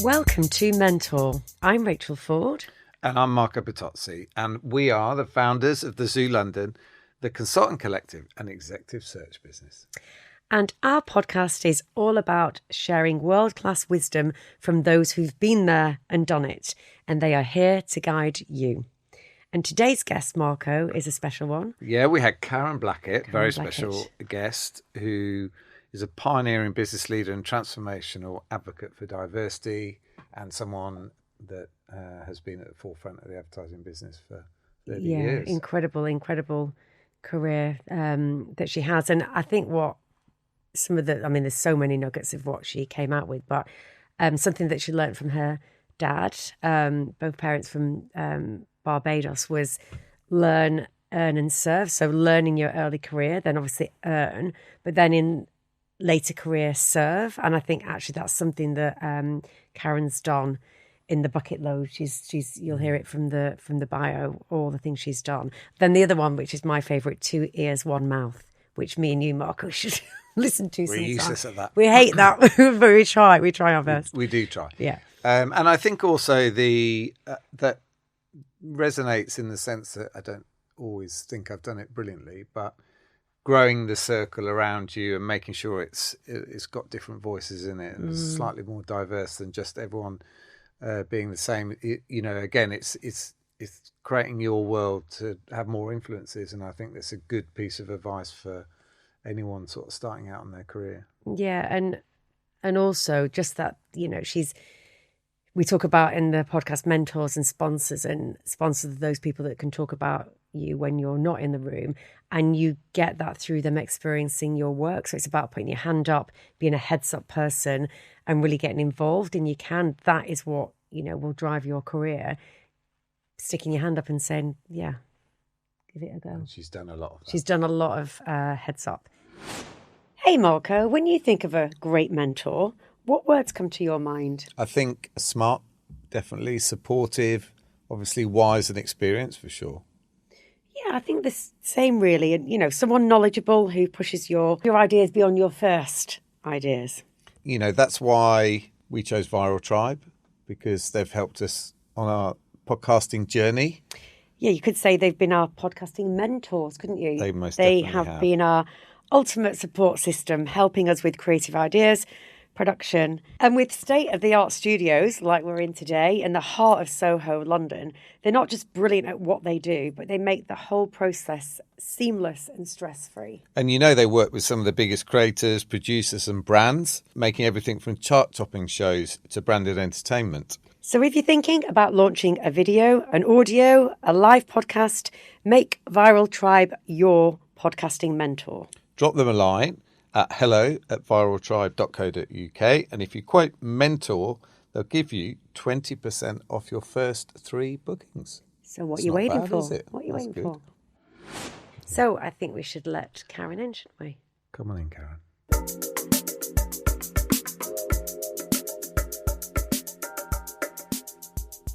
Welcome to Mentor. I'm Rachel Ford. And I'm Marco Bertozzi, and we are the founders of TheZoo.London, the consultant collective and executive search business. And our podcast is all about sharing world-class wisdom from those who've been there and done it, and they are here to guide you. And today's guest, Marco, is a special one. Yeah, we had Karen Blackett, very special guest, who is a pioneering business leader and transformational advocate for diversity, and someone that has been at the forefront of the advertising business for 30 years. Incredible career that she has. And I think there's so many nuggets of what she came out with, but something that she learned from her dad, both parents from Barbados, was learn, earn and serve. So learn in your early career, then obviously earn, but then in later career serve. And I think actually that's something that Karen's done in the bucket load. She's you'll hear it from the bio, all the things she's done. Then the other one, which is my favourite, 2 ears, 1 mouth, which me and you, Marco, should listen to. We're useless at that. We hate that, but we try our best. We do try. Yeah. And I think also that resonates in the sense that I don't always think I've done it brilliantly, but growing the circle around you and making sure it's got different voices in it and it's slightly more diverse than just everyone being the same. Again, it's creating your world to have more influences, and I think that's a good piece of advice for anyone sort of starting out in their career. Yeah, and also just that, we talk about in the podcast mentors and sponsors are those people that can talk about you when you're not in the room, and you get that through them experiencing your work. So it's about putting your hand up, being a heads up person and really getting involved. And that is what, will drive your career. Sticking your hand up and saying, yeah, give it a go. And she's done a lot of that. She's done a lot of heads up. Hey, Marco, when you think of a great mentor, what words come to your mind? I think smart, definitely supportive, obviously wise and experienced for sure. Yeah, I think the same really. And, someone knowledgeable who pushes your ideas beyond your first ideas. That's why we chose Viral Tribe, because they've helped us on our podcasting journey. Yeah, you could say they've been our podcasting mentors, couldn't you? They have been our ultimate support system, helping us with creative ideas, production. And with state-of-the-art studios like we're in today in the heart of Soho, London, they're not just brilliant at what they do, but they make the whole process seamless and stress-free. And they work with some of the biggest creators, producers and brands, making everything from chart-topping shows to branded entertainment. So if you're thinking about launching a video, an audio, a live podcast, make Viral Tribe your podcasting mentor. Drop them a line at hello@viraltribe.co.uk. And if you quote mentor, they'll give you 20% off your first 3 bookings. So what are you waiting for? What are you That's waiting good. for? So I think we should let Karen in, shouldn't we? Come on in, Karen.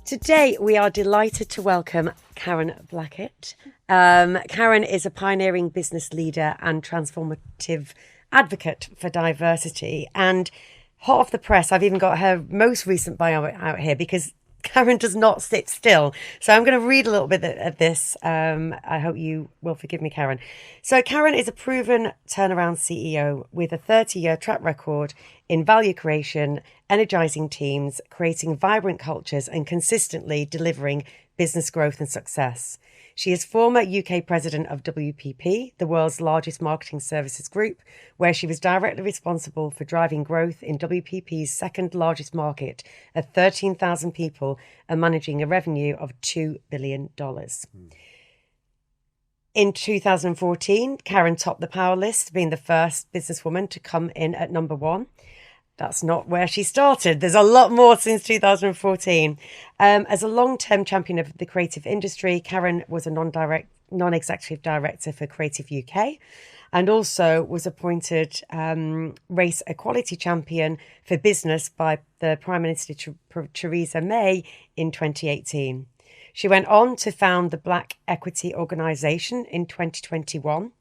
Today, we are delighted to welcome Karen Blackett. Karen is a pioneering business leader and transformative advocate for diversity. And hot off the press, I've even got her most recent bio out here because Karen does not sit still. So I'm going to read a little bit of this. I hope you will forgive me, Karen. So Karen is a proven turnaround CEO with a 30-year track record in value creation, energizing teams, creating vibrant cultures, and consistently delivering business growth and success. She is former UK president of WPP, the world's largest marketing services group, where she was directly responsible for driving growth in WPP's second largest market at 13,000 people and managing a revenue of $2 billion. In 2014, Karen topped the Power List, being the first businesswoman to come in at number 1. That's not where she started. There's a lot more since 2014. As a long-term champion of the creative industry, Karen was a non-executive director for Creative UK and also was appointed race equality champion for business by the Prime Minister Theresa May in 2018. She went on to found the Black Equity Organisation in 2021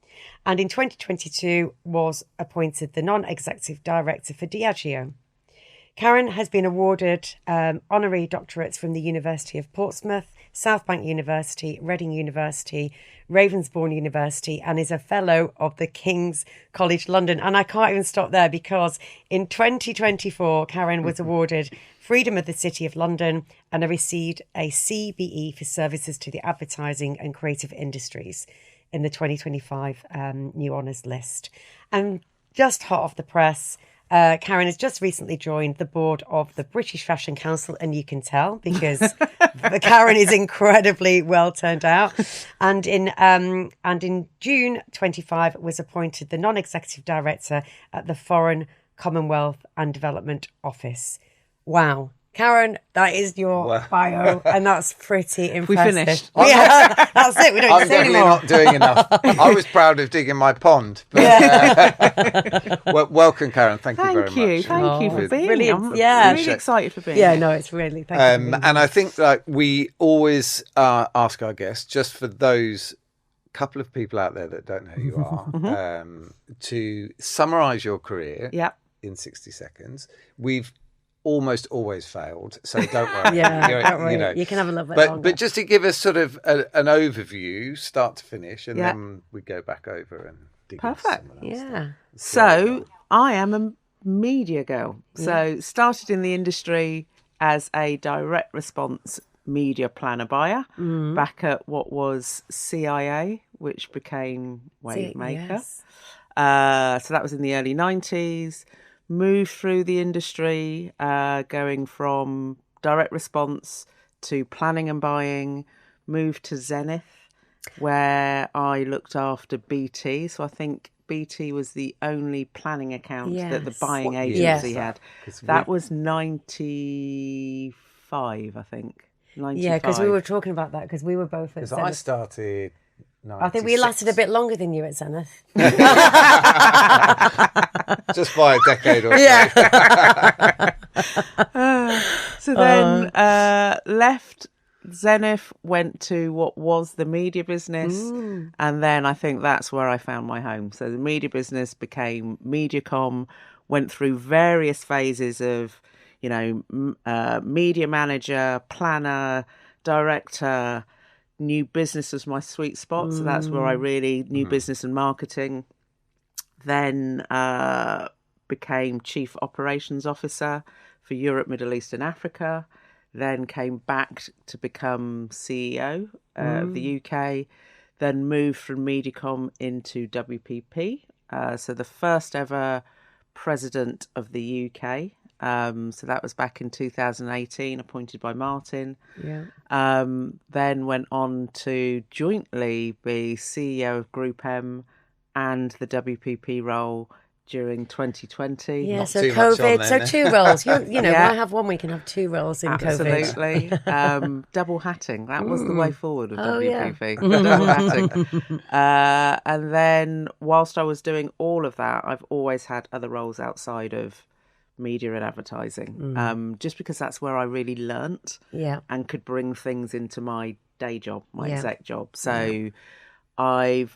and in 2022 was appointed the non-executive director for Diageo. Karen has been awarded honorary doctorates from the University of Portsmouth, South Bank University, Reading University, Ravensbourne University, and is a fellow of the King's College London. And I can't even stop there, because in 2024, Karen was awarded Freedom of the City of London and received a CBE for services to the advertising and creative industries in the 2025 New Honours list. And just hot off the press, Karen has just recently joined the board of the British Fashion Council, and you can tell because Karen is incredibly well turned out. And in June 25 was appointed the non-executive director at the Foreign, Commonwealth and Development Office. Wow. Karen, that is your bio, and that's pretty impressive. We finished. Yeah, that's it. We don't I'm say definitely anymore. not doing enough. I was proud of digging my pond. But, well, welcome, Karen. Thank you very much. Thank you for being brilliant. here. I'm Yeah. really excited for being Yeah, here. no, it's really thank you. for being And I think we always ask our guests, just for those couple of people out there that don't know who you are, to summarise your career in 60 seconds. We've almost always failed, so don't worry. don't worry. You can have a little bit longer. But just to give us sort of an overview, start to finish, and then we go back over and dig into some of that stuff. So I am a media girl. So started in the industry as a direct response media planner buyer back at what was CIA, which became Wavemaker. Yes. So that was in the early 90s. Moved through the industry, going from direct response to planning and buying, moved to Zenith, where I looked after BT. So I think BT was the only planning account that the buying agency had. That was 95, I think. 95. Yeah, because we were talking about that, because we were both at Because I Zenith. started 96. I think we lasted a bit longer than you at Zenith. Just by a decade or so. So then left Zenith, went to what was the media business, and then I think that's where I found my home. So the media business became Mediacom, went through various phases of, media manager, planner, director. New business was my sweet spot, so that's where I really new business and marketing. Then became Chief Operations Officer for Europe, Middle East and Africa. Then came back to become CEO of the UK. Then moved from Mediacom into WPP. So the first ever president of the UK. So that was back in 2018, appointed by Martin. Then went on to jointly be CEO of Group M and the WPP role during 2020. Yeah, Not so too much on COVID. then, So then. two roles. When I have one, we can have two roles in COVID. Absolutely. Double hatting. That was the way forward of WPP. Yeah. Double hatting. And then whilst I was doing all of that, I've always had other roles outside of media and advertising, just because that's where I really learnt and could bring things into my day job, my exec job. So I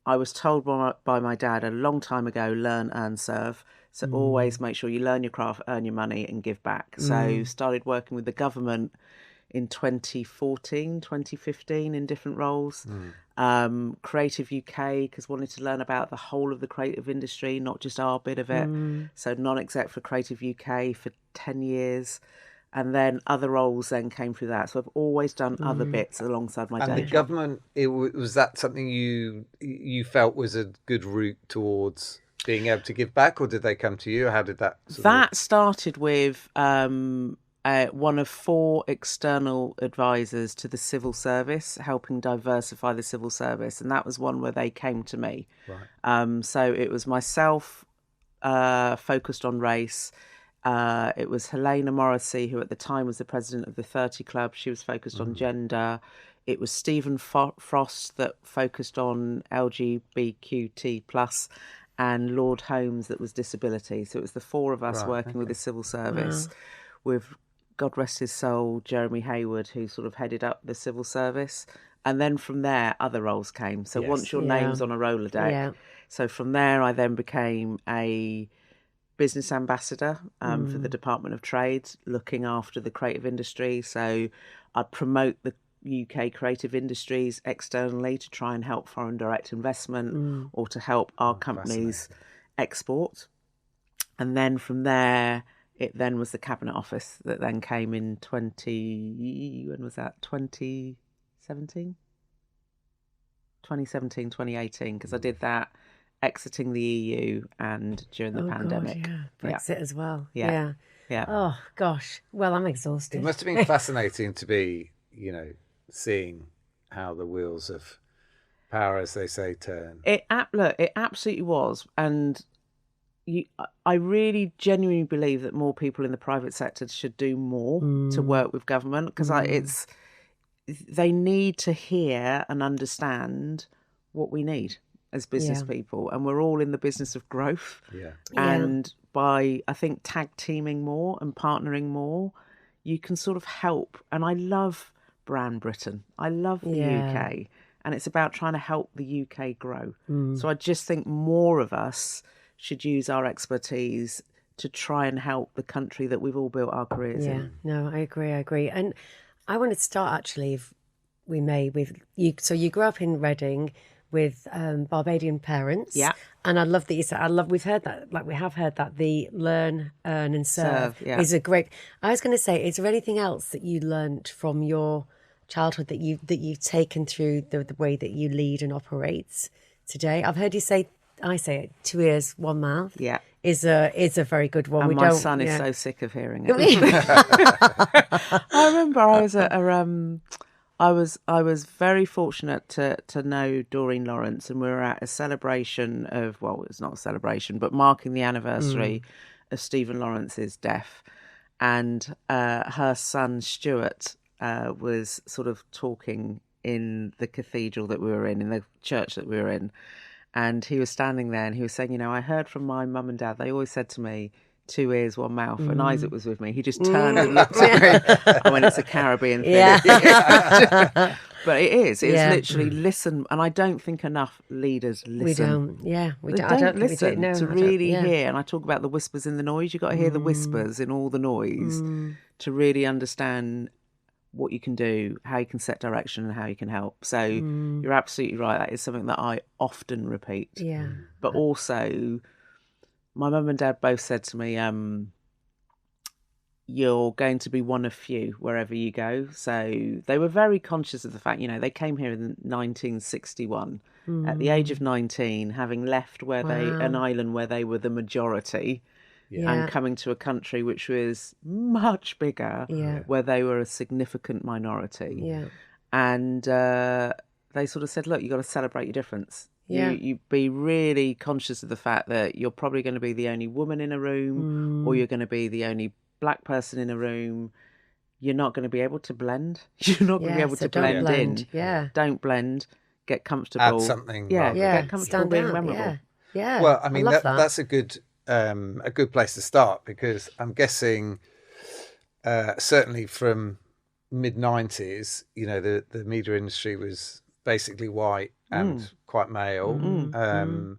was told by my dad a long time ago, learn, earn, serve. So always make sure you learn your craft, earn your money and give back. So started working with the government in 2014, 2015 in different roles. Creative UK, because wanted to learn about the whole of the creative industry, not just our bit of it. So non-exec for Creative UK for 10 years. And then other roles then came through that. So I've always done other bits alongside my day And the job. government, was that something you felt was a good route towards being able to give back, or did they come to you? How did that That started with one of 4 external advisors to the civil service, helping diversify the civil service. And that was one where they came to me. Right. So it was myself focused on race. It was Helena Morrissey, who at the time was the president of the 30 Club. She was focused on gender. It was Stephen Frost that focused on LGBTQ+, and Lord Holmes that was disability. So it was the 4 of us working with the civil service, with, God rest his soul, Jeremy Hayward, who sort of headed up the civil service. And then from there, other roles came. So once your name's on a roller deck. So from there, I then became a business ambassador for the Department of Trade, looking after the creative industry. So I'd promote the UK creative industries externally to try and help foreign direct investment or to help our companies export. And then from there, it then was the Cabinet Office that then came in 2017? 2018, because I did that exiting the EU and during the pandemic. God, Brexit as well. Yeah. Oh gosh. Well, I'm exhausted. It must have been fascinating to be, seeing how the wheels of power, as they say, turn. It absolutely was, and I really genuinely believe that more people in the private sector should do more to work with government, because they need to hear and understand what we need as business people, and we're all in the business of growth. And by, I think, tag teaming more and partnering more, you can sort of help. And I love Brand Britain. I love the UK, and it's about trying to help the UK grow. So I just think more of us should use our expertise to try and help the country that we've all built our careers in. No, I agree. And I want to start, actually, if we may, with you. So you grew up in Reading with Barbadian parents. Yeah. And I love that you said, we have heard that the learn, earn and serve is a great. I was going to say, is there anything else that you learned from your childhood that you've taken through the way that you lead and operate today? I've heard you say, I say it, 2 ears, 1 mouth. Yeah. Is a very good one. And my son is so sick of hearing it. I remember I was very fortunate to know Doreen Lawrence, and we were at a celebration of, well, it's not a celebration, but marking the anniversary of Stephen Lawrence's death. And her son Stuart was sort of talking in the cathedral that we were in the church that we were in. And he was standing there and he was saying, I heard from my mum and dad, they always said to me, 2 ears, 1 mouth. And Isaac was with me. He just turned and looked at me. I went, it's a Caribbean thing. Yeah. But it is. It's literally listen. And I don't think enough leaders listen. We don't. Yeah. We they don't. don't I don't listen no, to really hear. And I talk about the whispers in the noise. You've got to hear the whispers in all the noise to really understand what you can do, how you can set direction and how you can help. So you're absolutely right. That is something that I often repeat. Yeah. But also, my mum and dad both said to me, you're going to be one of few wherever you go. So they were very conscious of the fact, they came here in 1961 at the age of 19, having left an island where they were the majority. And coming to a country which was much bigger, where they were a significant minority. Yeah. And they sort of said, look, you've got to celebrate your difference. Yeah. You be really conscious of the fact that you're probably going to be the only woman in a room, or you're going to be the only black person in a room. You're not going to be able to blend. You're not going to be able to blend in. Yeah. Don't blend. Get comfortable. Add something. Get comfortable being memorable. Yeah. Well, I mean, that's a good place to start, because I'm guessing certainly from mid-90s, the media industry was basically white and quite male. And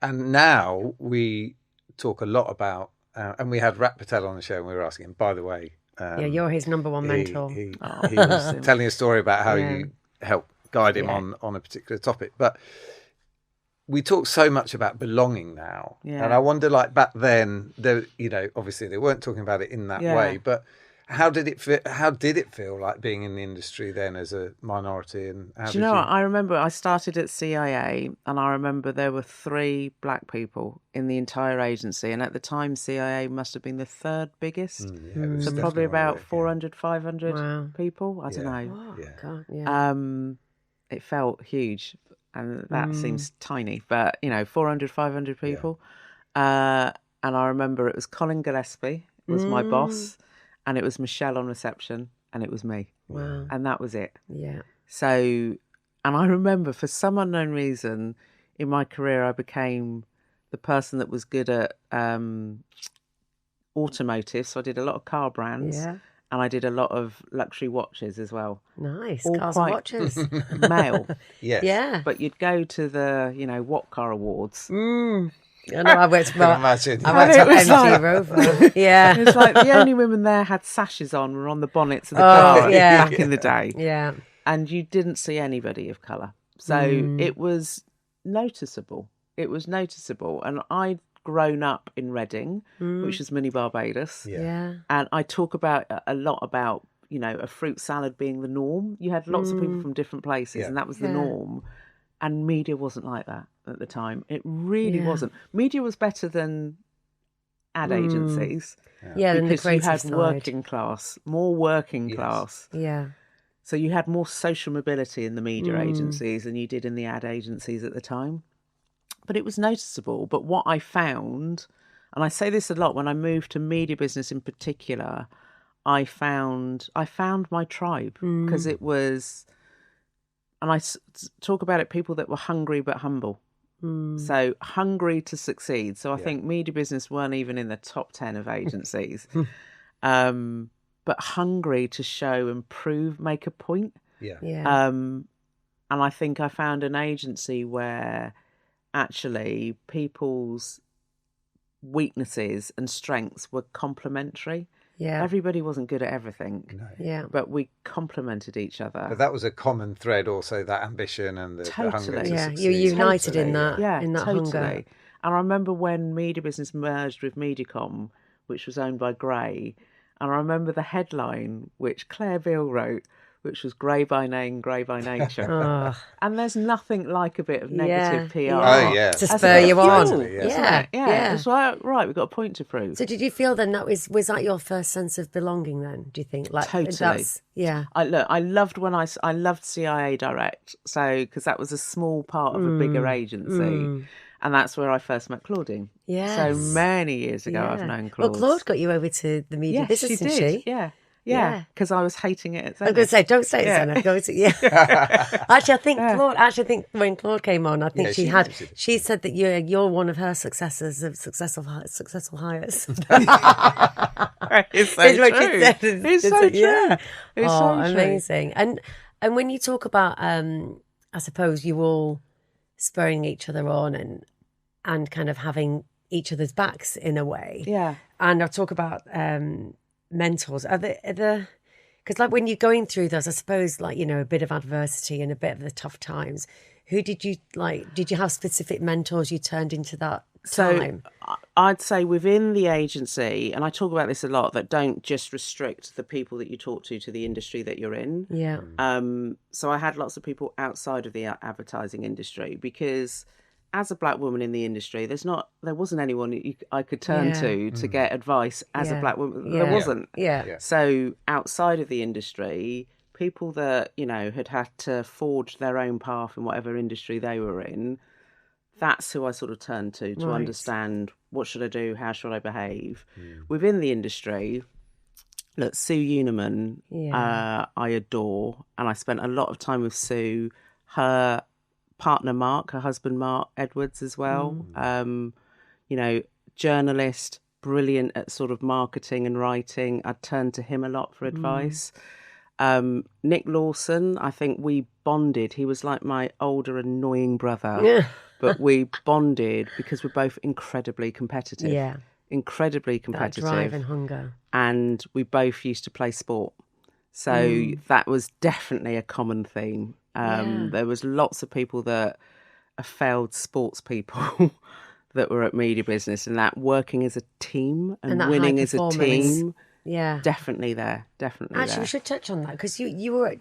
now we talk a lot about, and we had Rat Patel on the show and we were asking him, by the way. You're his number one mentor. He was telling a story about how you helped guide him on a particular topic. But we talk so much about belonging now, and I wonder, like back then, obviously they weren't talking about it in that way. But how did it feel? How did it feel like being in the industry then as a minority? And do you know? I remember I started at CIA, and I remember there were 3 black people in the entire agency, and at the time CIA must have been the 3rd biggest, so probably about 400, 500 people. I don't know. Oh, God, it felt huge. And that seems tiny, but 400, 500 people. And I remember it was Colin Gillespie was my boss, and it was Michelle on reception, and it was me. Wow. And that was it. Yeah. So, and I remember for some unknown reason in my career, I became the person that was good at automotive. So I did a lot of car brands. Yeah. And I did a lot of luxury watches as well. Nice. All cars and watches. Male. Yes. Yeah. But you'd go to the, What Car Awards. I know I worked can imagine. I worked And at it was MT like- Rover. Yeah. It's like the only women there had sashes on, were on the bonnets of the Oh, car yeah. back in the day. Yeah. And you didn't see anybody of colour. So it was noticeable. It was noticeable. And I'd grown up in Reading, which is mini Barbados. Yeah. And I talk about a lot about, a fruit salad being the norm. You had lots of people from different places, Yeah. and that was the Yeah. norm. And media wasn't like that at the time. It really Yeah. wasn't. Media was better than ad agencies Yeah, and the because you creative had side. more working Yes. class. Yeah. So you had more social mobility in the media agencies than you did in the ad agencies at the time. But it was noticeable. But what I found, and I say this a lot when I moved to media business in particular, I found my tribe because it was, and I talk about it, people that were hungry but humble. So hungry to succeed. So I think media business weren't even in the top 10 of agencies, but hungry to show and prove, make a point. Yeah. Yeah. And I think I found an agency where actually people's weaknesses and strengths were complementary. Yeah. Everybody wasn't good at everything, Yeah. but we complemented each other. But that was a common thread also, that ambition and the hunger Totally. to Yeah. succeed. You're united Totally. in that. Yeah, In that totally. hunger. And I remember when media business merged with Mediacom, which was owned by Grey, and I remember the headline which Claire Beale wrote, which was "Grey by name, grey by nature." Oh. And there's nothing like a bit of negative PR. Oh, yeah. To As a spur bit you of on. fuel, Yeah. isn't Yeah. it? Yeah. It's like, right, we've got a point to prove. So did you feel then was that your first sense of belonging then, do you think? Like Totally. Yeah. I loved when I loved CIA Direct, so because that was a small part of a bigger agency, and that's where I first met Claudine. Yes. So many years ago, I've Yeah. known Claude. Well, Claude got you over to the media Yes, business, she didn't did. she? Yeah, Yeah. because I was hating it at I was going to Zenith. say, don't say it, Yeah. Senna. Go to, yeah. Actually, I think when Claude came on, I think Yeah, she said that you're one of her successors of successful hires. It's so Is what she true. said. It's so true. Yeah. It's Oh, so true. amazing. And when you talk about, I suppose you all spurring each other on and kind of having each other's backs in a way. Yeah. And I'll talk about mentors. Are the because like when you're going through those, I suppose like, a bit of adversity and a bit of the tough times, who did you like? Did you have specific mentors you turned into that time? So I'd say within the agency, and I talk about this a lot, that don't just restrict the people that you talk to the industry that you're in. Yeah. So I had lots of people outside of the advertising industry because as a black woman in the industry, there wasn't anyone I could turn to get advice as a black woman. Yeah. There wasn't. Yeah. So outside of the industry, people that, had to forge their own path in whatever industry they were in, that's who I sort of turned to Right. understand what should I do, how should I behave. Within the industry, look, Sue Uniman, I adore, and I spent a lot of time with Sue. Her partner Mark, her husband Mark Edwards as well. Journalist, brilliant at sort of marketing and writing. I'd turn to him a lot for advice. Nick Lawson, I think we bonded. He was like my older annoying brother. Yeah. But we bonded because we're both incredibly competitive. Yeah. Incredibly That competitive. drive and hunger. And we both used to play sport. So that was definitely a common theme. There was lots of people that are failed sports people that were at media business, and that working as a team and that winning high as a performance. team, Yeah. definitely there. Actually, there. we should touch on that because you're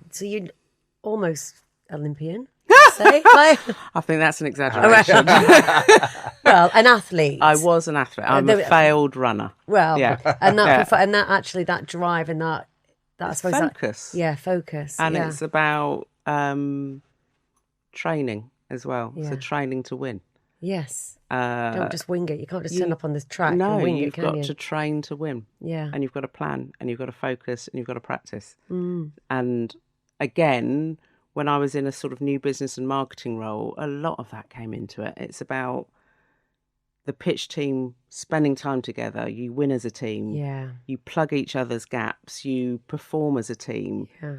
almost Olympian. Say like, I think that's an exaggeration. well, an athlete. I was an athlete. I'm a failed runner. Well, Yeah. and that actually that drive and that I suppose Focus. Focus, And it's about training as well. Yeah. So training to win. yes. Don't just wing it. You can't just turn up on this track No, and wing you've it, can got you? to train to win. Yeah. And you've got to plan and you've got to focus and you've got to practice. And again, when I was in a sort of new business and marketing role, a lot of that came into it. It's about the pitch team spending time together. You win as a team. Yeah. You plug each other's gaps. You perform as a team. Yeah.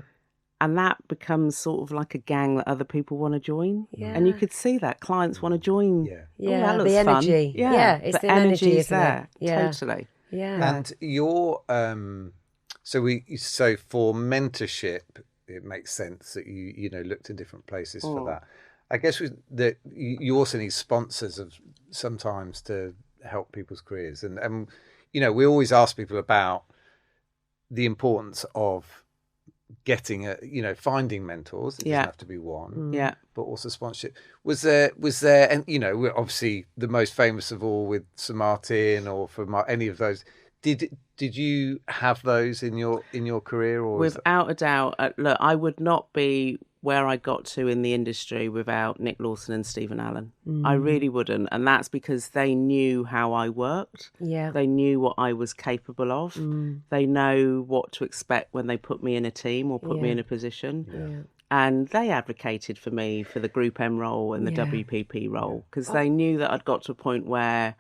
And that becomes sort of like a gang that other people want to join. Yeah. And you could see that. Clients want to join. Yeah. Yeah, that looks the energy. fun. Yeah, it's the energy, is isn't it? there. Yeah. Totally. Yeah. And your so for mentorship, it makes sense that you look to different places for that. I guess that you also need sponsors of sometimes to help people's careers, and we always ask people about the importance of getting finding mentors. It doesn't have to be one, but also sponsorship. Was there, and we're obviously the most famous of all with Sir Martin or for any of those. Did you have those in your career? Or without a doubt, look, I would not be where I got to in the industry without Nick Lawson and Stephen Allen. I really wouldn't, and that's because they knew how I worked. Yeah, they knew what I was capable of. They know what to expect when they put me in a team or put me in a position. Yeah. And they advocated for me for the Group M role and the WPP role because they knew that I'd got to a point where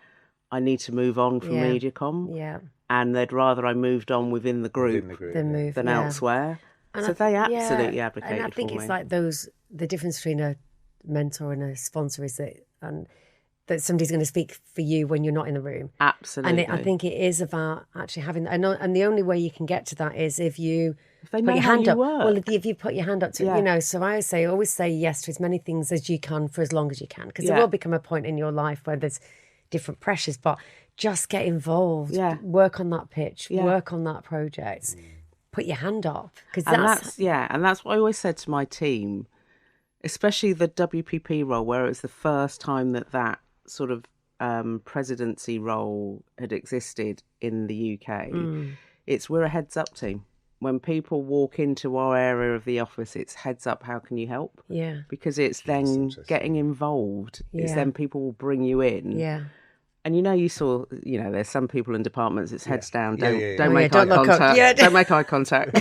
I need to move on from MediaCom. Yeah. And they'd rather I moved on within the group than elsewhere. And so they absolutely advocated for me. And I think it's like the difference between a mentor and a sponsor is that somebody's going to speak for you when you're not in the room. Absolutely. And I think it is about actually having, and the only way you can get to that is if you they put know your how hand you up. work. Well, if you put your hand up to, so I always say yes to as many things as you can for as long as you can, because there will become a point in your life where there's different pressures, but just get involved, work on that pitch, work on that project, put your hand up. And that's what I always said to my team, especially the WPP role, where it was the first time that sort of presidency role had existed in the UK. We're a heads up team. When people walk into our area of the office, it's heads up, how can you help? Yeah. Because it's then getting involved. Yeah. It's then people will bring you in. Yeah. And you saw, there's some people in departments, it's heads down, don't make don't eye look contact. up. Don't make eye contact.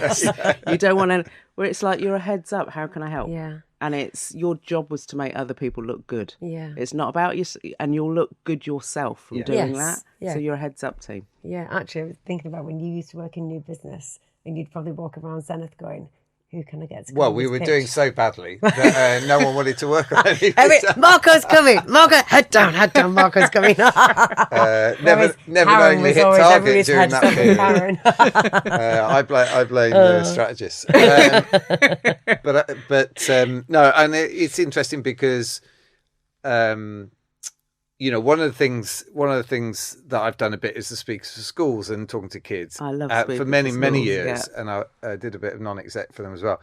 You don't want to, where it's like, you're a heads up, how can I help? Yeah. And it's, your job was to make other people look good. Yeah. It's not about you, and you'll look good yourself from doing that. Yeah. So you're a heads up team. Yeah, actually, I was thinking about when you used to work in new business, and you'd probably walk around Zenith going, who can I get to come Well, we were doing so badly that no one wanted to work on any Marco's coming. Marco, head down, Marco's coming. Never knowingly hit target during that period. I blame the strategists. But no, and it's interesting because one of the things that I've done a bit is to speak to schools and talking to kids. I love speaking for many to schools, years, and I did a bit of non-exec for them as well.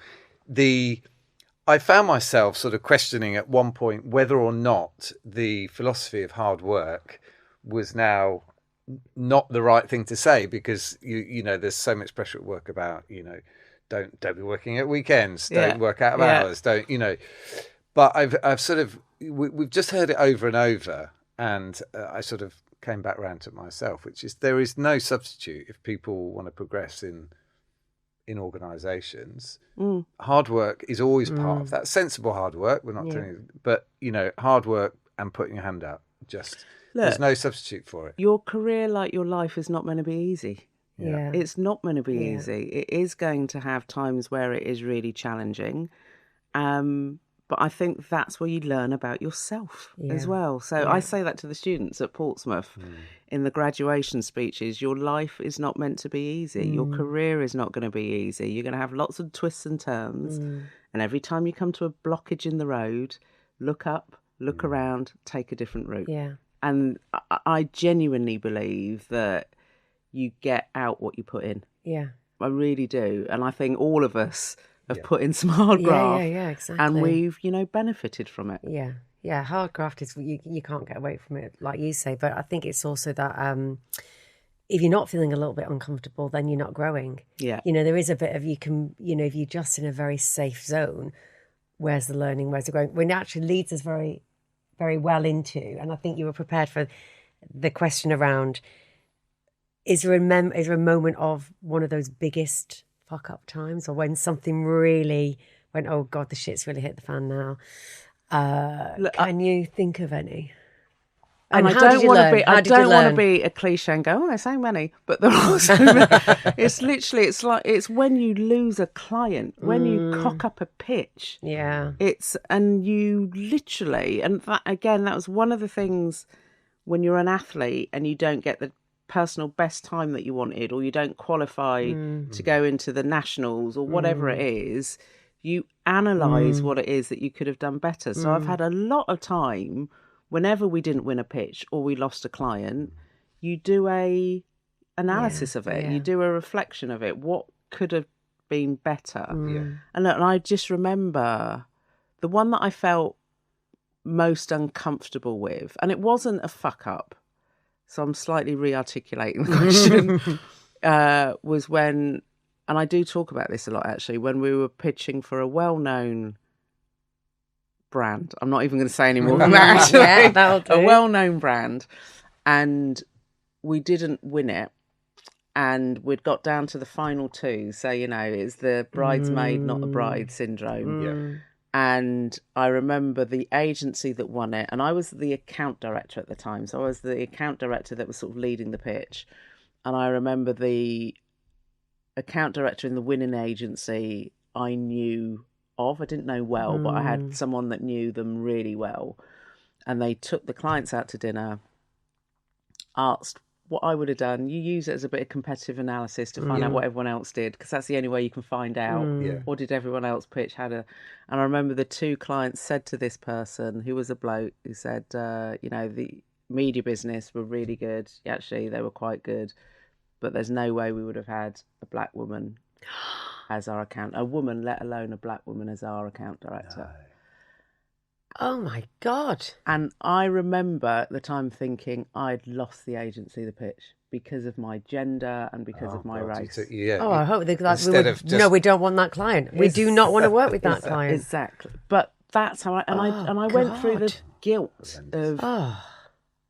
I found myself sort of questioning at one point whether or not the philosophy of hard work was now not the right thing to say, because there's so much pressure at work about don't be working at weekends, don't work out of hours, don't. But I've sort of we've just heard it over and over. And I sort of came back round to it myself, which is there is no substitute if people want to progress in organisations. Hard work is always part of that. Sensible hard work. We're not doing it, but hard work and putting your hand out. There's no substitute for it. Your career, like your life, is not meant to be easy. Yeah. It's not meant to be easy. It is going to have times where it is really challenging. But I think that's where you learn about yourself as well. So I say that to the students at Portsmouth in the graduation speeches. Your life is not meant to be easy. Your career is not going to be easy. You're going to have lots of twists and turns. And every time you come to a blockage in the road, look up, look around, take a different route. Yeah. And I genuinely believe that you get out what you put in. Yeah. I really do. And I think all of us have put in some hard graft. Yeah, exactly. And we've, benefited from it. Yeah. Yeah, hard graft is, you can't get away from it, like you say. But I think it's also that if you're not feeling a little bit uncomfortable, then you're not growing. Yeah. There is a bit of, if you're just in a very safe zone, where's the learning, where's the growing? When it actually leads us very, very well into, and I think you were prepared for the question around, is there a moment of one of those biggest fuck up times, or when something really went, oh God, the shit's really hit the fan now? Can you think of any? And I how did don't you want to learn? be. How I did you don't want to learn? be a cliche and go, "Oh, there's so many," but there are so many. It's literally, it's when you lose a client, when you cock up a pitch. Yeah. And you literally, and that again, that was one of the things when you're an athlete and you don't get the personal best time that you wanted, or you don't qualify to go into the nationals or whatever it is. You analyse what it is that you could have done better. So I've had a lot of time. Whenever we didn't win a pitch or we lost a client, you do a analysis of it. yeah. You do a reflection of it. What could have been better? Yeah. And I just remember the one that I felt most uncomfortable with, and it wasn't a fuck up, so I'm slightly re-articulating the question, was when, and I do talk about this a lot actually, when we were pitching for a well-known brand. I'm not even going to say any more than that, actually. Yeah, that'll do. A well-known brand, and we didn't win it, and we'd got down to the final two. So, it's the bridesmaid, not the bride syndrome. Yeah. And I remember the agency that won it, and I was the account director at the time. So I was the account director that was sort of leading the pitch. And I remember the account director in the winning agency I knew of. I didn't know well, but I had someone that knew them really well. And they took the clients out to dinner, asked what I would have done. You use it as a bit of competitive analysis to find out what everyone else did, because that's the only way you can find out. What did everyone else pitch? And I remember the two clients said to this person, who was a bloke, who said, the media business were really good. Actually, they were quite good, but there's no way we would have had a black woman as our a woman, let alone a black woman as our account director. No. Oh my God. And I remember at the time thinking I'd lost the agency, the pitch, because of my gender and because of my race. Oh, I hope no, we don't want that client. We do not want to work with that client. Exactly. But that's how I went through the guilt of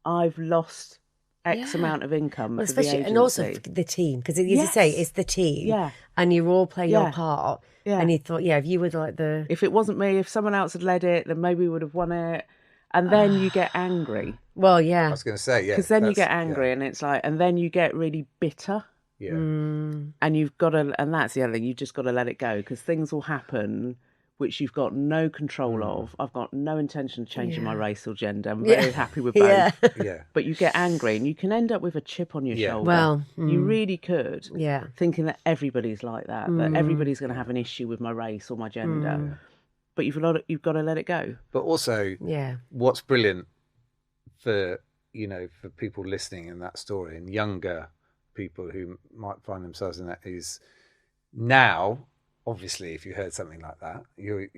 I've lost X amount of income for the agency. And also for the team, because as you say, it's the team, and you all play your part. And you thought, if you were like if it wasn't me, if someone else had led it, then maybe we would have won it. And then you get angry. Well, yeah. I was going to say, because then you get angry, and it's like, and then you get really bitter. Yeah. And you've got to, and that's the other thing, you've just got to let it go, because things will happen which you've got no control of. I've got no intention of changing my race or gender. I'm very happy with both. Yeah. But you get angry, and you can end up with a chip on your shoulder. Well, you really could. Yeah. Thinking that everybody's like that, that everybody's going to have an issue with my race or my gender. But you've got to let it go. But also, what's brilliant for people listening in that story, and younger people who might find themselves in that, is now, obviously, if you heard something like that, you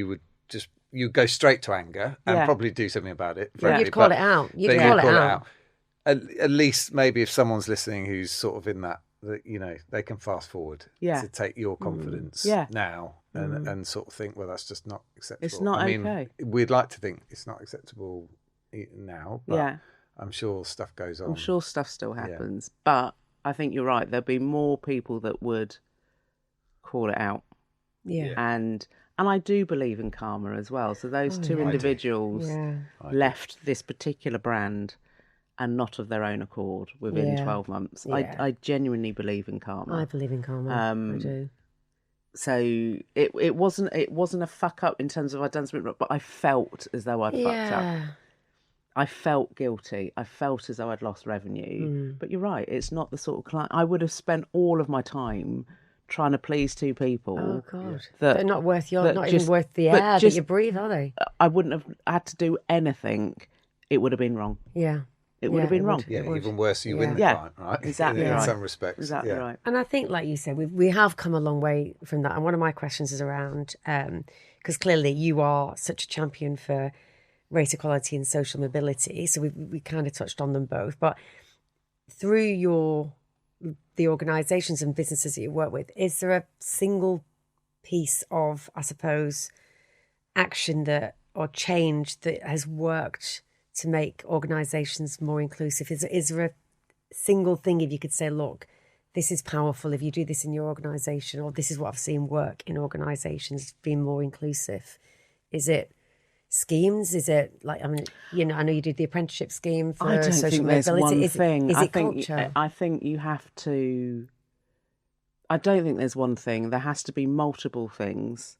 would just, you go straight to anger and probably do something about it. You'd call it out. You'd call it out. At least maybe if someone's listening who's sort of in that they can fast forward to take your confidence now and sort of think, well, that's just not acceptable. It's not okay. We'd like to think it's not acceptable now, but I'm sure stuff goes on. I'm sure stuff still happens, but I think you're right. There'll be more people that would call it out. And I do believe in karma as well. So those two individuals left this particular brand and not of their own accord within 12 months. I genuinely believe in karma. I believe in karma. I do. So it wasn't a fuck up in terms of I'd done something wrong, but I felt as though I'd fucked up. I felt guilty. I felt as though I'd lost revenue. But you're right, it's not the sort of client. I would have spent all of my time trying to please two people. Oh God, that they're not worth even worth the air that you breathe, are they? I wouldn't have had to do anything. It would have been wrong. Yeah. It would have been wrong. Yeah, even worse, you win the client, right? Exactly in right. some respects. Exactly right. And I think, like you said, we have come a long way from that. And one of my questions is around, because clearly you are such a champion for race equality and social mobility. So we kind of touched on them both. But through the organisations and businesses that you work with, is there a single piece of, I suppose, action or change that has worked to make organisations more inclusive? Is there a single thing, if you could say, look, this is powerful if you do this in your organisation, or this is what I've seen work in organisations being more inclusive? Is it schemes? Is it like, I mean, I know you did the apprenticeship scheme for I don't social think there's mobility. one thing. Is I it think culture? I think you have to. I don't think there's one thing. There has to be multiple things.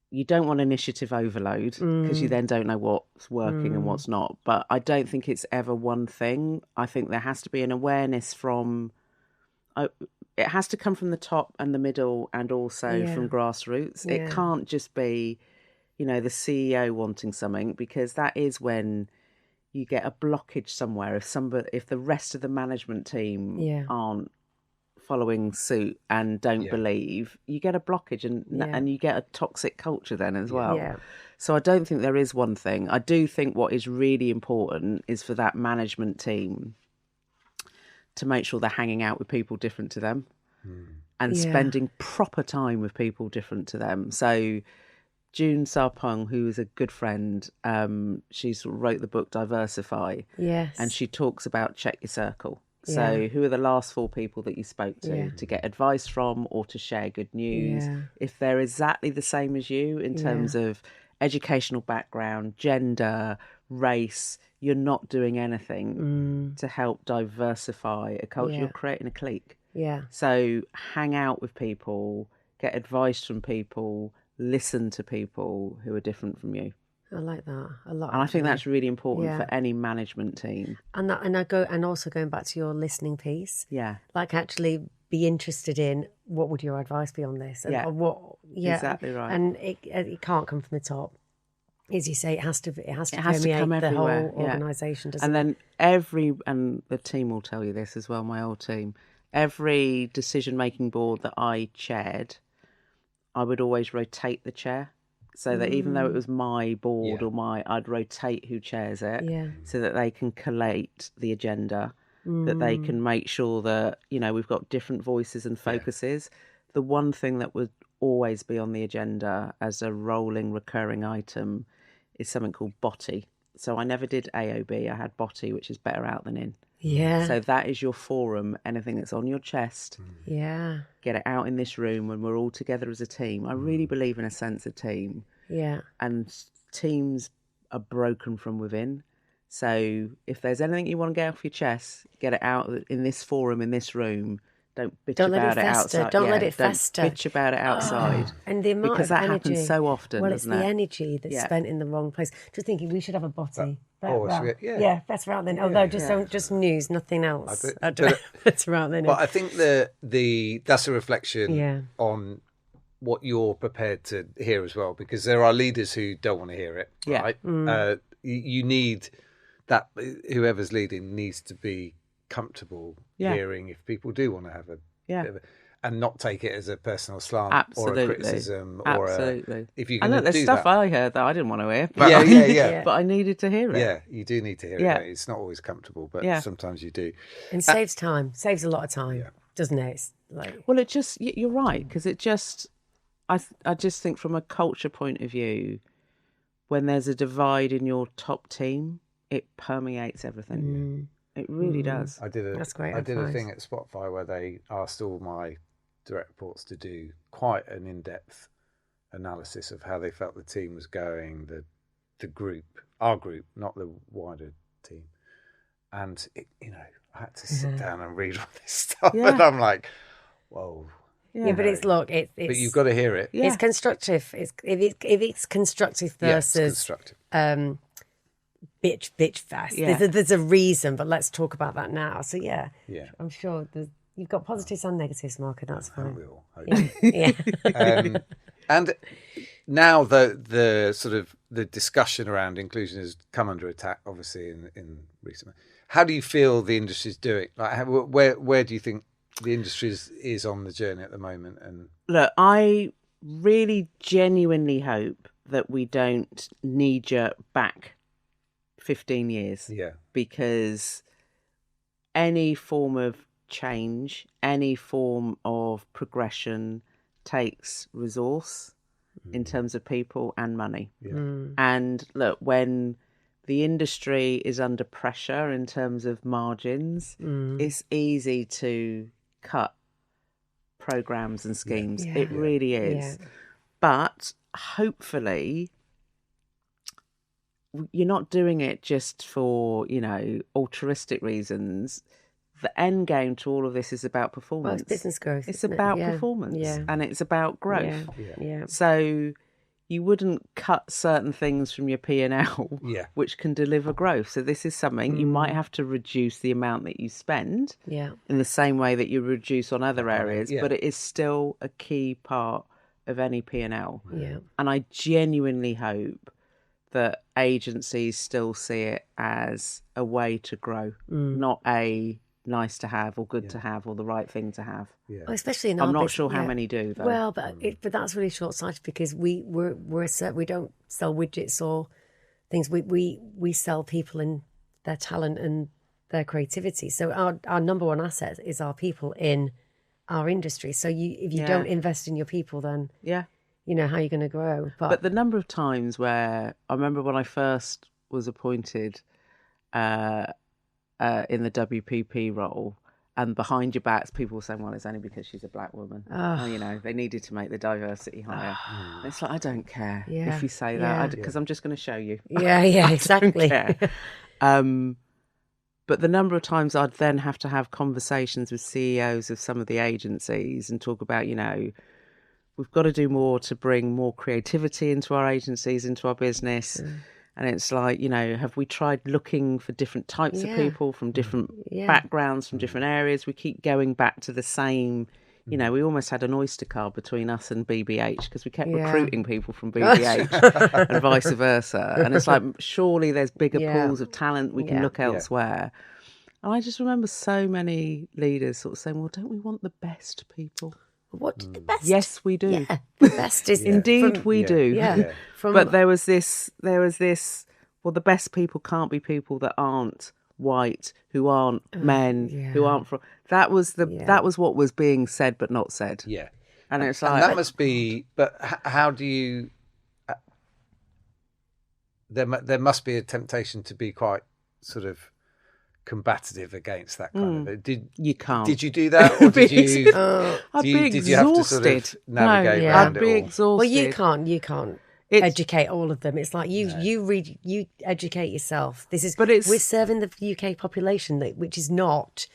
You don't want initiative overload because you then don't know what's working and what's not. But I don't think it's ever one thing. I think there has to be an awareness from. It has to come from the top and the middle, and also from grassroots. Yeah. It can't just be, the CEO wanting something, because that is when you get a blockage somewhere. If the rest of the management team aren't following suit and don't believe, you get a blockage, and you get a toxic culture then as well. Yeah. So I don't think there is one thing. I do think what is really important is for that management team to make sure they're hanging out with people different to them and spending proper time with people different to them. So June Sarpong, who is a good friend, she sort of wrote the book Diversify. Yes. And she talks about check your circle. So who are the last 4 people that you spoke to get advice from or to share good news? Yeah. If they're exactly the same as you in terms of educational background, gender, race, you're not doing anything to help diversify a culture. Yeah. You're creating a clique. Yeah. So hang out with people, get advice from people, listen to people who are different from you. I like that a lot. And I think that's really important Yeah. for any management team. And also going back to your listening piece. Yeah. Like, actually be interested in what would your advice be on this? And Exactly right. And it can't come from the top. As you say, it has to come permeate the whole everywhere, organisation, doesn't and it? then and the team will tell you this as well, my old team, every decision-making board that I chaired, I would always rotate the chair. So that even though it was my board I'd rotate who chairs it so that they can collate the agenda, that they can make sure that, we've got different voices and focuses. The one thing that would always be on the agenda as a rolling recurring item is something called BOTI. So I never did AOB. I had BOTI, which is better out than in. Yeah. So that is your forum. Anything that's on your chest, get it out in this room when we're all together as a team. I really believe in a sense of team. Yeah. And teams are broken from within. So if there's anything you want to get off your chest, get it out in this forum, in this room. Don't bitch about it outside. Don't let it fester. Don't bitch about it outside. And the amount because of that energy happens so often, well, it's doesn't the it? energy that's spent in the wrong place. Just thinking we should have a botty. That's right then. Although just news, nothing else. That's right then. But I think that's a reflection on what you're prepared to hear as well, because there are leaders who don't want to hear it. Right? You need that. Whoever's leading needs to be comfortable hearing if people do want to have a bit of a, and not take it as a personal slant or a criticism or if you're going to do there's stuff that. I heard that I didn't want to hear. But but I needed to hear it. Yeah, you do need to hear it. It's not always comfortable, but sometimes you do. And saves time, saves a lot of time, doesn't it? It's like... Well, it just, you're right, because it just, I just think from a culture point of view, when there's a divide in your top team, it permeates everything. It really does. That's great. I did a thing at Spotify where they asked all my direct reports to do quite an in-depth analysis of how they felt the team was going, the group, our group, not the wider team. And I had to sit down and read all this stuff, and I'm like, whoa. Yeah, but it's but you've got to hear it. Yeah. It's constructive. If it's constructive versus it's constructive. Bitch fest. There's a reason, but let's talk about that now. So I'm sure you've got positives and negatives, Mark, and that's fine. We all hope. Yeah. And now the sort of the discussion around inclusion has come under attack, obviously in recent. How do you feel the industry's doing? Like, where do you think the industry is on the journey at the moment? And look, I really genuinely hope that we don't knee-jerk back 15 years. Yeah. Because any form of change, any form of progression takes resource in terms of people and money. Yeah. And look, when the industry is under pressure in terms of margins, it's easy to cut programs and schemes. It really is. Yeah. But hopefully you're not doing it just for, altruistic reasons. The end game to all of this is about performance. Well, it's business growth. It's isn't it? about Yeah. performance, Yeah. and it's about growth. Yeah. So you wouldn't cut certain things from your P&L, which can deliver growth. So this is something you might have to reduce the amount that you spend, in the same way that you reduce on other areas, but it is still a key part of any P&L. Yeah. And I genuinely hope that agencies still see it as a way to grow, not a nice to have or good to have or the right thing to have. Yeah. Well, especially in I'm our not business, sure how many do though. Well, but that's really short-sighted because we don't sell widgets or things. We sell people and their talent and their creativity. So our number one asset is our people in our industry. So if you don't invest in your people, then you know how you're going to grow. But the number of times where I remember when I first was appointed in the WPP role, and behind your backs, people were saying, "Well, it's only because she's a black woman." They needed to make the diversity higher. It's like, I don't care if you say that, because I'm just going to show you. Yeah, exactly. I don't care. But the number of times I'd then have to have conversations with CEOs of some of the agencies and talk about, we've got to do more to bring more creativity into our agencies, into our business. And it's like, have we tried looking for different types of people from different backgrounds, from different areas? We keep going back to the same, we almost had an Oyster card between us and BBH because we kept recruiting people from BBH and vice versa. And it's like, surely there's bigger pools of talent. We can look elsewhere. And I just remember so many leaders sort of saying, well, don't we want the best people? What the best? Yes, we do. Yeah, the best is indeed we do. Yeah. But there was this. Well, the best people can't be people that aren't white, who aren't men, who aren't from. That was what was being said but not said. Yeah, and it's and like that must be. But how do you? There must be a temptation to be quite sort of combative against that kind of. You can't. Did you do that, or did you? I'd be exhausted. Did you have to sort of navigate around I'd be it all? exhausted. Well, you can't educate all of them. It's like you educate yourself. We're serving the UK population, which is not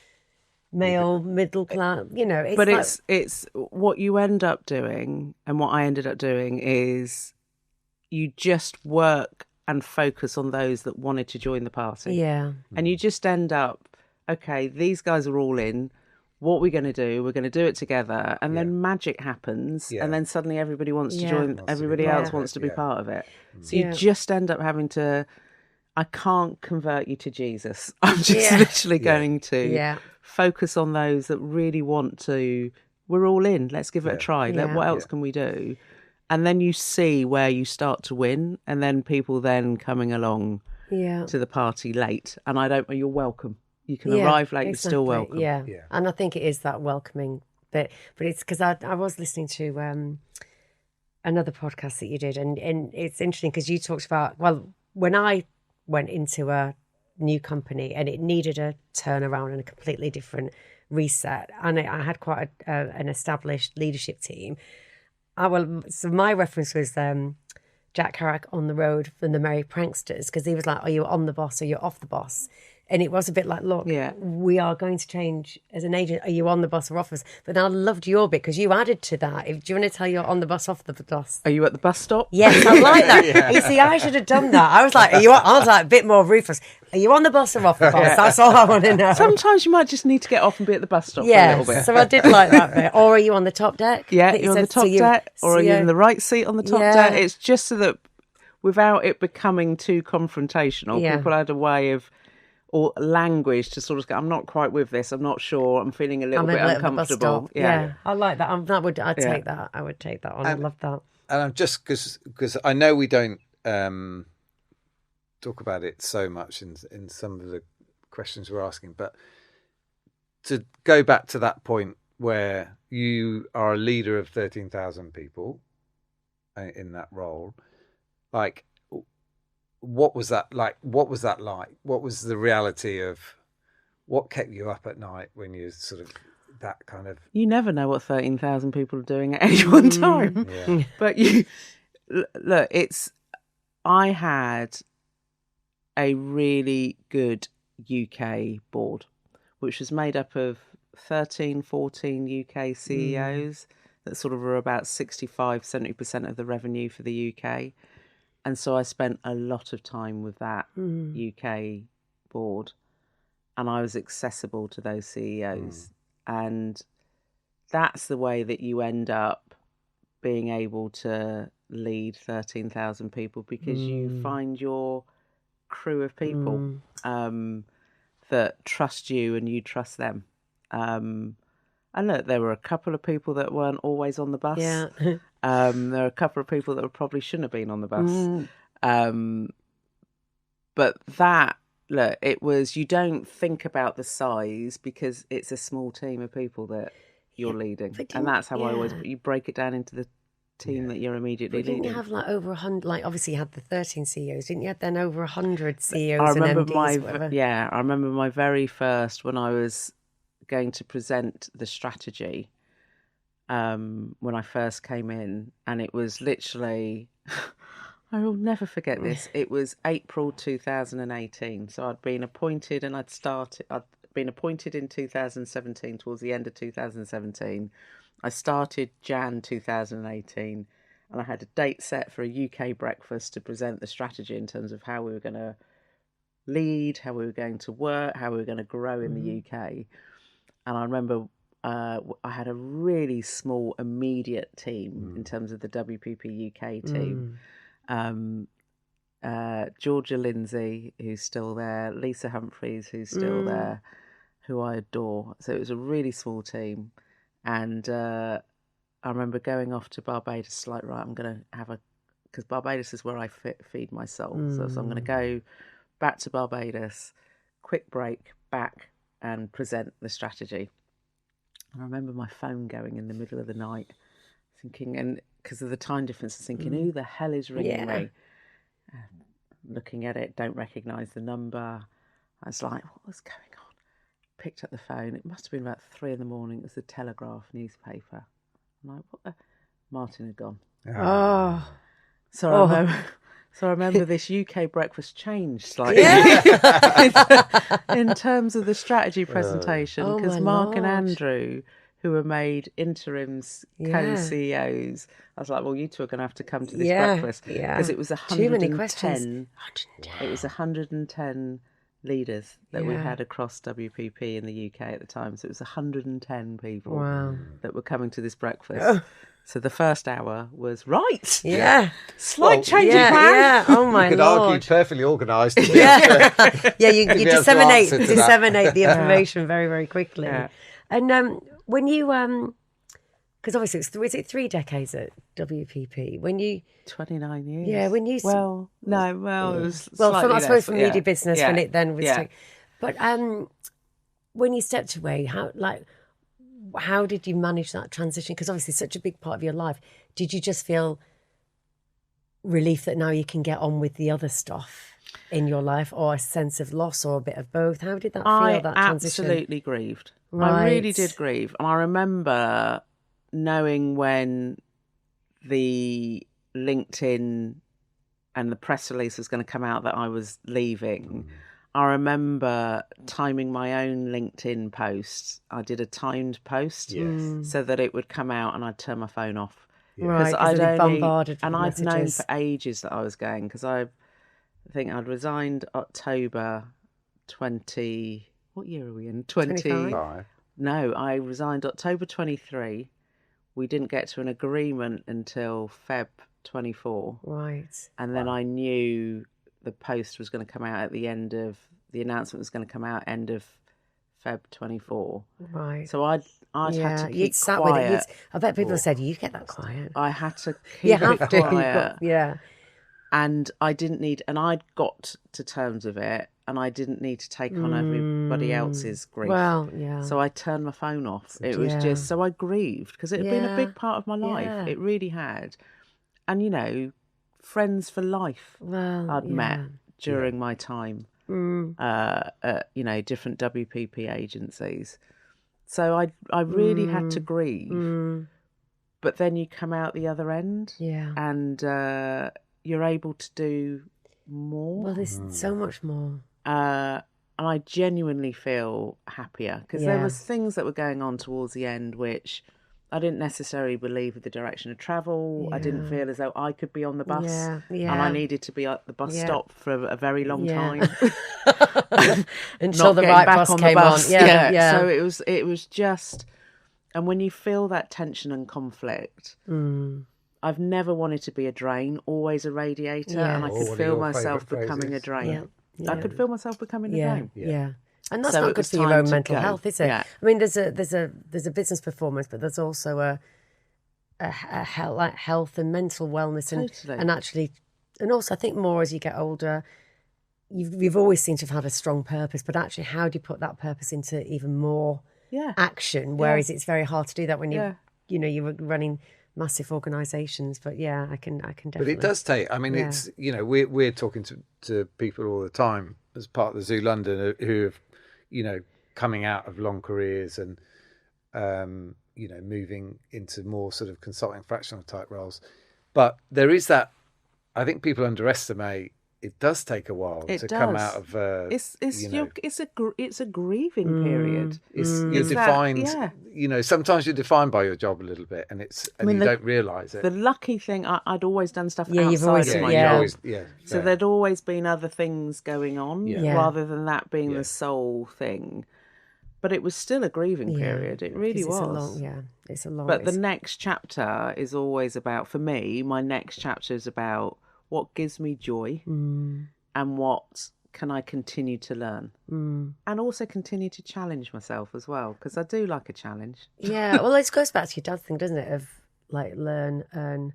male, middle class. It's what you end up doing, and what I ended up doing is you just work and focus on those that wanted to join the party. Yeah. And you just end up, okay, these guys are all in. What we're going to do, we're going to do it together. And then magic happens. And then suddenly everybody wants to join. Everybody else wants to be part of it. So you just end up having to, I can't convert you to Jesus. I'm just literally going to focus on those that really want to, we're all in. Let's give it a try. What else can we do? And then you see where you start to win, and then people then coming along to the party late. And you're welcome. You can arrive late, you're still welcome. Yeah, and I think it is that welcoming bit. But it's because I was listening to another podcast that you did, and it's interesting because you talked about, when I went into a new company and it needed a turnaround and a completely different reset, and I had quite an established leadership team. So my reference was Jack Kerouac on the road from the Merry Pranksters, because he was like, are you on the boss or you're off the boss? And it was a bit like, look, we are going to change as an agent. Are you on the bus or off us? But I loved your bit because you added to that. Do you want to tell you're on the bus, off the bus? Are you at the bus stop? Yes, I like that. You see, I should have done that. I was like, I was like a bit more ruthless. Are you on the bus or off the bus? That's all I want to know. Sometimes you might just need to get off and be at the bus stop for a little bit. So I did like that bit. Or are you on the top deck? Yeah, you're on the top deck. Or are you in the right seat on the top deck? It's just so that without it becoming too confrontational, people had a way of, or language to sort of go, I'm not quite with this, I'm not sure, I'm feeling a little bit uncomfortable. Yeah, I like that. I'd take that. I would take that on. I love that. And I'm just, because I know we don't talk about it so much in some of the questions we're asking, but to go back to that point where you are a leader of 13,000 people in that role, like, what was that like? What was that like? What was the reality of what kept you up at night when you sort of that kind of... You never know what 13,000 people are doing at any one time. Yeah. But look, I had a really good UK board, which was made up of 13, 14 UK CEOs that sort of were about 65-70% of the revenue for the UK. And so I spent a lot of time with that UK board, and I was accessible to those CEOs. And that's the way that you end up being able to lead 13,000 people, because you find your crew of people that trust you and you trust them. And look, there were a couple of people that weren't always on the bus. Yeah. There are a couple of people that probably shouldn't have been on the bus. But that, look, it was, you don't think about the size because it's a small team of people that you're leading. And that's how I always, you break it down into the team that you're immediately leading. Didn't you have like over 100, like obviously you had the 13 CEOs, didn't you have then over 100 CEOs I remember and MDs, whatever? I remember my very first, when I was going to present the strategy, when I first came in, and it was literally, I will never forget this. It was April 2018. So I'd been appointed, and I'd been appointed in 2017, towards the end of 2017. I started Jan 2018, and I had a date set for a UK breakfast to present the strategy in terms of how we were going to lead, how we were going to work, how we were going to grow in the UK. And I remember I had a really small immediate team in terms of the WPP UK team. Georgia Lindsay, who's still there, Lisa Humphreys, who's still there, who I adore. So it was a really small team. And I remember going off to Barbados, like, right, I'm going to have because Barbados is where I feed my soul. So I'm going to go back to Barbados, quick break, back, and present the strategy. I remember my phone going in the middle of the night, thinking, and because of the time difference, thinking, who the hell is ringing me? Looking at it, don't recognise the number. I was like, what was going on? Picked up the phone. It must have been about 3 a.m. It was the Telegraph newspaper. I'm like, what the? Martin had gone. Oh. So I remember this UK breakfast changed slightly in terms of the strategy presentation, because Mark and Andrew, who were made interims co-CEOs, I was like, well, you two are going to have to come to this breakfast, because it was 110. Too many questions. It was 110 leaders that we had across WPP in the UK at the time. So it was 110 people that were coming to this breakfast. So the first hour was slight change in plan. Yeah. Oh my You could Lord. argue perfectly organised. You disseminate the information very, very quickly. Yeah. And when you because obviously was it 3 decades at WPP? When you 29 years. Yeah, when you it was I suppose from media business when it then was. Yeah. But when you stepped away, how did you manage that transition? Because obviously, such a big part of your life. Did you just feel relief that now you can get on with the other stuff in your life, or a sense of loss, or a bit of both? How did that feel? That transition? I absolutely grieved. Right. I really did grieve, and I remember knowing when the LinkedIn and the press release was going to come out that I was leaving. I remember timing my own LinkedIn posts. I did a timed post so that it would come out and I'd turn my phone off. Right, because I'd bombarded with I'd known messages. for ages that I was going, because I think I'd resigned October 20... What year are we in? 25. No, I resigned October 23. We didn't get to an agreement until Feb 24. Right. And then I knew the post was going to come out at the announcement was going to come out end of Feb 24. Right. So I'd had to keep sat quiet. With it. I bet people said, you get that quiet. I had to keep it quiet. Yeah. And I didn't need, and I'd got to terms with it, and I didn't need to take on everybody else's grief. Well, yeah. So I turned my phone off. It was just, so I grieved, because it had been a big part of my life. Yeah. It really had. And, friends for life I'd met during my time at, different WPP agencies. So I really had to grieve. But then you come out the other end, and you're able to do more. Well, there's so much more. And I genuinely feel happier because there Yeah. was things that were going on towards the end which I didn't necessarily believe with the direction of travel. I didn't feel as though I could be on the bus, Yeah, and yeah. I needed to be at the bus Yeah. stop for a very long time. Until Not the getting right back bus on came the bus. on. Yeah. So it was just, and when you feel that tension and conflict, I've never wanted to be a drain, always a radiator, Yeah. and I Oh, could what are feel your myself favourite becoming a phrases? drain. Yeah. I could feel myself becoming a Yeah, drain. yeah. And that's So not it good was for your time own to mental go. health, is it? Yeah. I mean, there's a business performance, but there's also a health and mental wellness, Totally. and actually, and also I think more as you get older, you've always seemed to have had a strong purpose, but actually, how do you put that purpose into even more Yeah. action? Whereas it's very hard to do that when you're running massive organisations. But yeah, I can definitely. But it does take. I mean, it's we're talking to people all the time as part of the Zoo London who have coming out of long careers and moving into more sort of consulting fractional type roles. But there is that. I think people underestimate. It does take a while to come out of. It's a grieving period. You're defined. Sometimes you're defined by your job a little bit, and you don't realise it. The lucky thing, I'd always done stuff you've outside always, of my job. So there'd always been other things going on, rather than that being the sole thing. But it was still a grieving period. It really was. It's a long. But the next chapter is always about, for me, my next chapter is about what gives me joy and what can I continue to learn and also continue to challenge myself as well, because I do like a challenge. Yeah, well, it goes back to your dad's thing, doesn't it, of like learn, earn,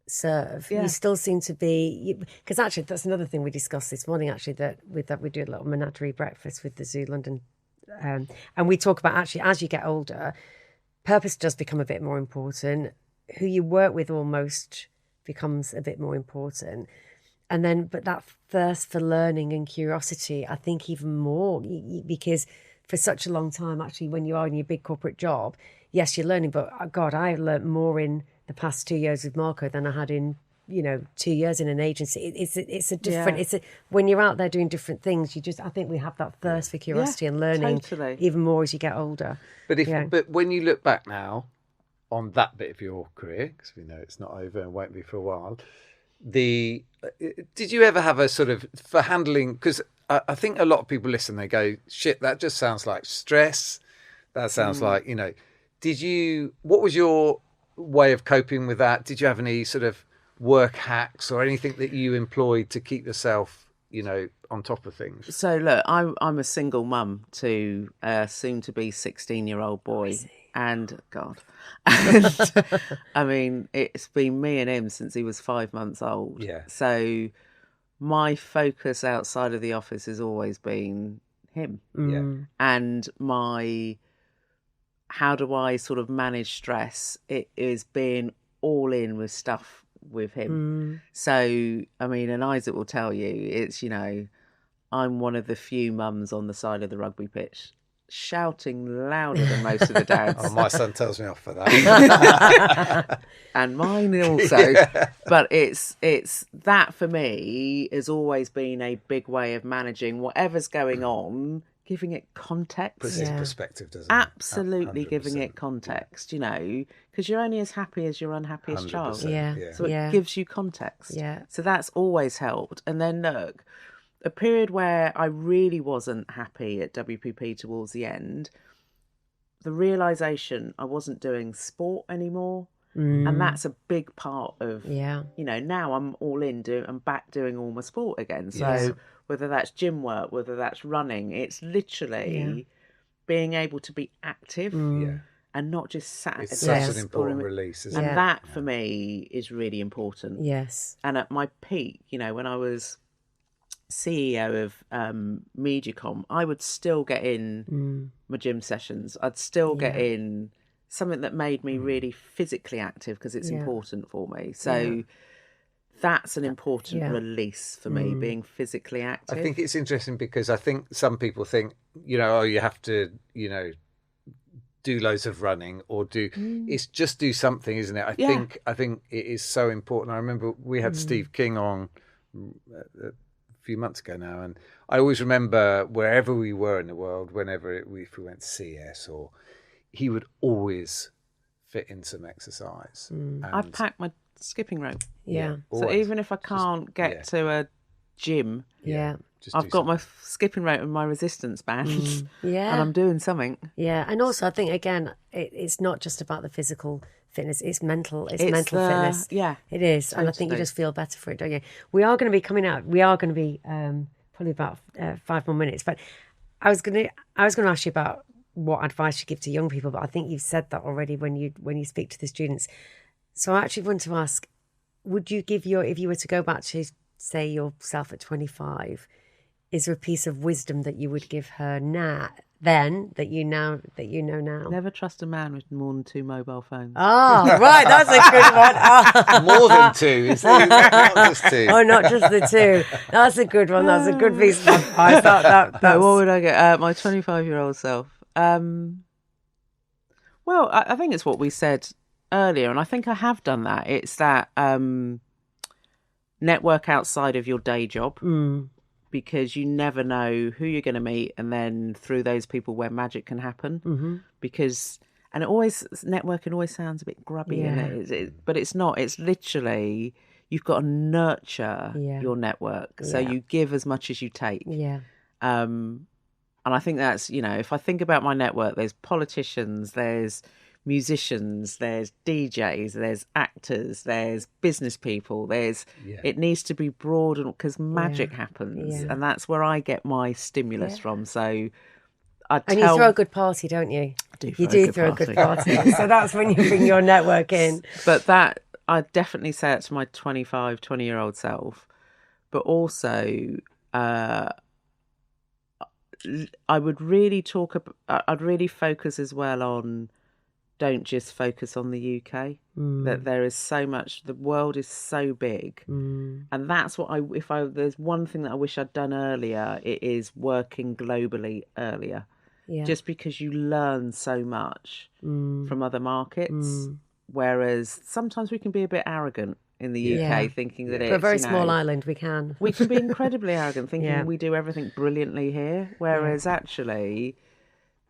serve. You still seem to be, because actually that's another thing we discussed this morning, actually, that we do a little menagerie breakfast with the TheZoo.London, and we talk about actually as you get older, purpose does become a bit more important. Who you work with almost becomes a bit more important, and then but that thirst for learning and curiosity, I think even more, because for such a long time, actually, when you are in your big corporate job, yes, you're learning, but God, I learned more in the past 2 years with Marco than I had in 2 years in an agency. It's a different. When you're out there doing different things, I think we have that thirst for curiosity and learning even more as you get older. But when you look back now on that bit of your career, because we know it's not over and won't be for a while, did you ever have a sort of, for handling, because I think a lot of people listen, they go, shit, that just sounds like stress, that sounds like, what was your way of coping with that? Did you have any sort of work hacks or anything that you employed to keep yourself on top of things? So look, I'm a single mum to a soon-to-be 16-year-old boy. And God, I mean, it's been me and him since he was 5 months old. Yeah. So my focus outside of the office has always been him. Yeah. And how do I sort of manage stress? It is being all in with stuff with him. So, I mean, and Isaac will tell you, it's, I'm one of the few mums on the side of the rugby pitch shouting louder than most of the dads. Oh, my son tells me off for that. And mine also. Yeah. But it's that for me has always been a big way of managing whatever's going on, giving it context. Puts it in perspective, doesn't it? Absolutely, giving it context, because you're only as happy as your unhappiest child. So it gives you context. Yeah. So that's always helped. And then look, a period where I really wasn't happy at WPP towards the end, the realisation I wasn't doing sport anymore. And that's a big part of, now I'm all in, I'm back doing all my sport again. So whether that's gym work, whether that's running, it's literally being able to be active and not just sat at a desk. It's such an important release, isn't it? And that for me is really important. Yes. And at my peak, when I was CEO of MediaCom, I would still get in my gym sessions. I'd still get in something that made me really physically active because it's important for me. So that's an important release for me, being physically active. I think it's interesting because I think some people think, you have to, do loads of running or it's just do something, isn't it? I think it is so important. I remember we had Steve King on a few months ago now, and I always remember wherever we were in the world, if we went to CS, or he would always fit in some exercise. I've packed my skipping rope. Yeah. So even if I can't get to a gym, I've got my skipping rope and my resistance band, and I'm doing something. Yeah, and also I think again, it's not just about the physical fitness; it's mental. It's mental fitness. Yeah, it is, and I think you just feel better for it, don't you? We are going to be coming out. We are going to be probably about 5 more minutes, but I was going to ask you about what advice you give to young people, but I think you've said that already when you speak to the students. So I actually want to ask, would you give if you were to go back to say yourself at 25, is there a piece of wisdom that you would give her that you know now? Never trust a man with more than 2 mobile phones. Oh, right, that's a good one. Oh. More than 2, not just 2. Oh, not just the 2. That's a good one. That's a good piece of advice. What would I get? My 25-year-old self. Well, I think it's what we said earlier, and I think I have done that. It's that network outside of your day job, because you never know who you're going to meet, and then through those people where magic can happen. Because networking always sounds a bit grubby, but it's not. It's literally you've got to nurture your network, so you give as much as you take. And I think that's, if I think about my network, there's politicians, there's musicians, there's DJs, there's actors, there's business people, it needs to be broad, because magic happens, and that's where I get my stimulus from. So and you throw a good party, don't you? You do throw a good party. So that's when you bring your network in. But that, I definitely say it to my 20-year-old self, but also I would really I'd really focus as well on, don't just focus on the UK. That there is so much, the world is so big, and that's what there's one thing that I wish I'd done earlier, it is working globally earlier. Just because you learn so much from other markets, whereas sometimes we can be a bit arrogant in the UK, thinking that it's... For a very small island, we can. We can be incredibly arrogant, thinking we do everything brilliantly here, whereas actually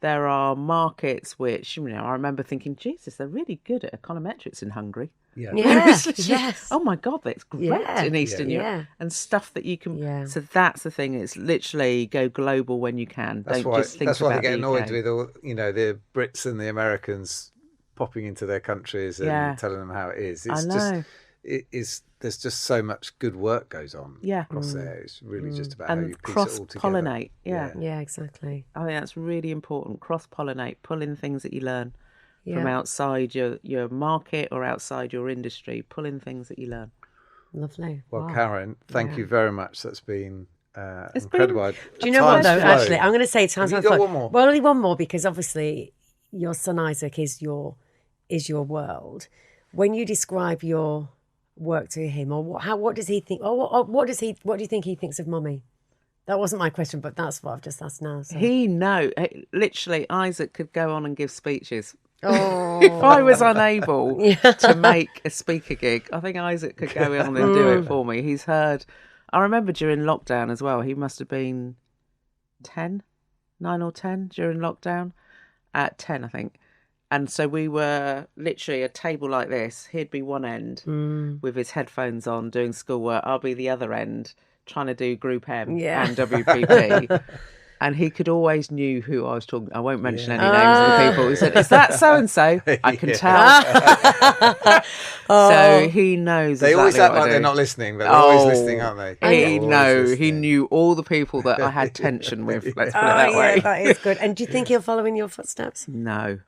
there are markets which, I remember thinking, Jesus, they're really good at econometrics in Hungary. Yes. Oh my God, that's great in Eastern Europe. And stuff that you can... So that's the thing, it's literally go global when you can. Don't just think about the UK. That's why they get annoyed with all, the Brits and the Americans popping into their countries and telling them how it is. It's just... there's just so much good work goes on across there. It's really just about how you piece it all together. Cross-pollinate, Yeah, exactly. I think that's really important. Cross-pollinate, pull in things that you learn from outside your market or outside your industry. Pull in things that you learn. Lovely. Well, Karen, thank you very much. That's been incredible. Do you know what, though, actually? I'm going to say time's Have you got one more? Well, only one more, because obviously your son Isaac is your world. When you describe your work to him, or what does he think, or what do you think he thinks of Mummy? That wasn't my question, but that's what I've just asked now. So. Literally, Isaac could go on and give speeches. Oh. If I was unable to make a speaker gig, I think Isaac could go on and do it for me. He's heard. I remember during lockdown as well. He must have been 9 or 10 during lockdown. At 10, I think. And so we were literally a table like this. He'd be one end with his headphones on doing schoolwork. I'll be the other end trying to do Group M and WPP. And he could always knew who I was talking. I won't mention any names of the people. He said, "Is that so and so?" I can tell. So he knows. They exactly always act what I like do. they're not listening, but they're always listening, aren't they? He knew all the people that I had tension with. Let's put it that way. That is good. And do you think he'll follow in your footsteps? No.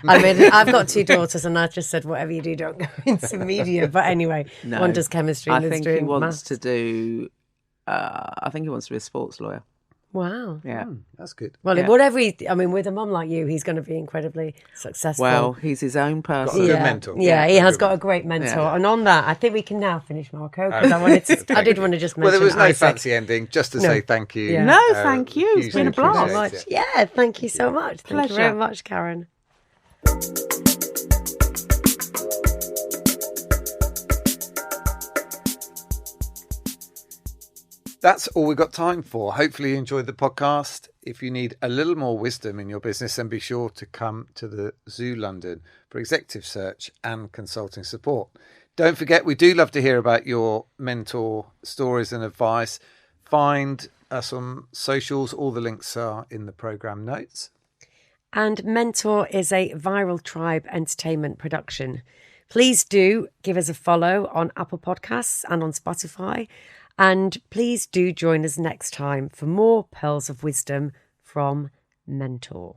I mean, I've got 2 daughters, and I just said, whatever you do, don't go into media. But anyway, one does chemistry. I and think doing he wants maths. to do. I think he wants to be a sports lawyer. Wow. Yeah. That's good. Well, whatever with a mum like you, he's going to be incredibly successful. Well, he's his own person. Got a good mentor. Yeah, he has got a great mentor. Yeah. And on that, I think we can now finish, Marco, because I did want to just mention. Well, there was no Isaac. fancy ending, just to say thank you. Yeah. No, thank you. It's been a blast. Yeah, thank you so much. Thank you very much, Karen. that's all we've got time for. Hopefully you enjoyed the podcast. If you need a little more wisdom in your business, then be sure to come to the TheZoo.London for executive search and consulting support. Don't forget, we do love to hear about your mentor stories and advice. Find us on socials. All the links are in the programme notes. And Mentor is a Viral Tribe entertainment production. Please do give us a follow on Apple Podcasts and on Spotify. And please do join us next time for more pearls of wisdom from Mentor.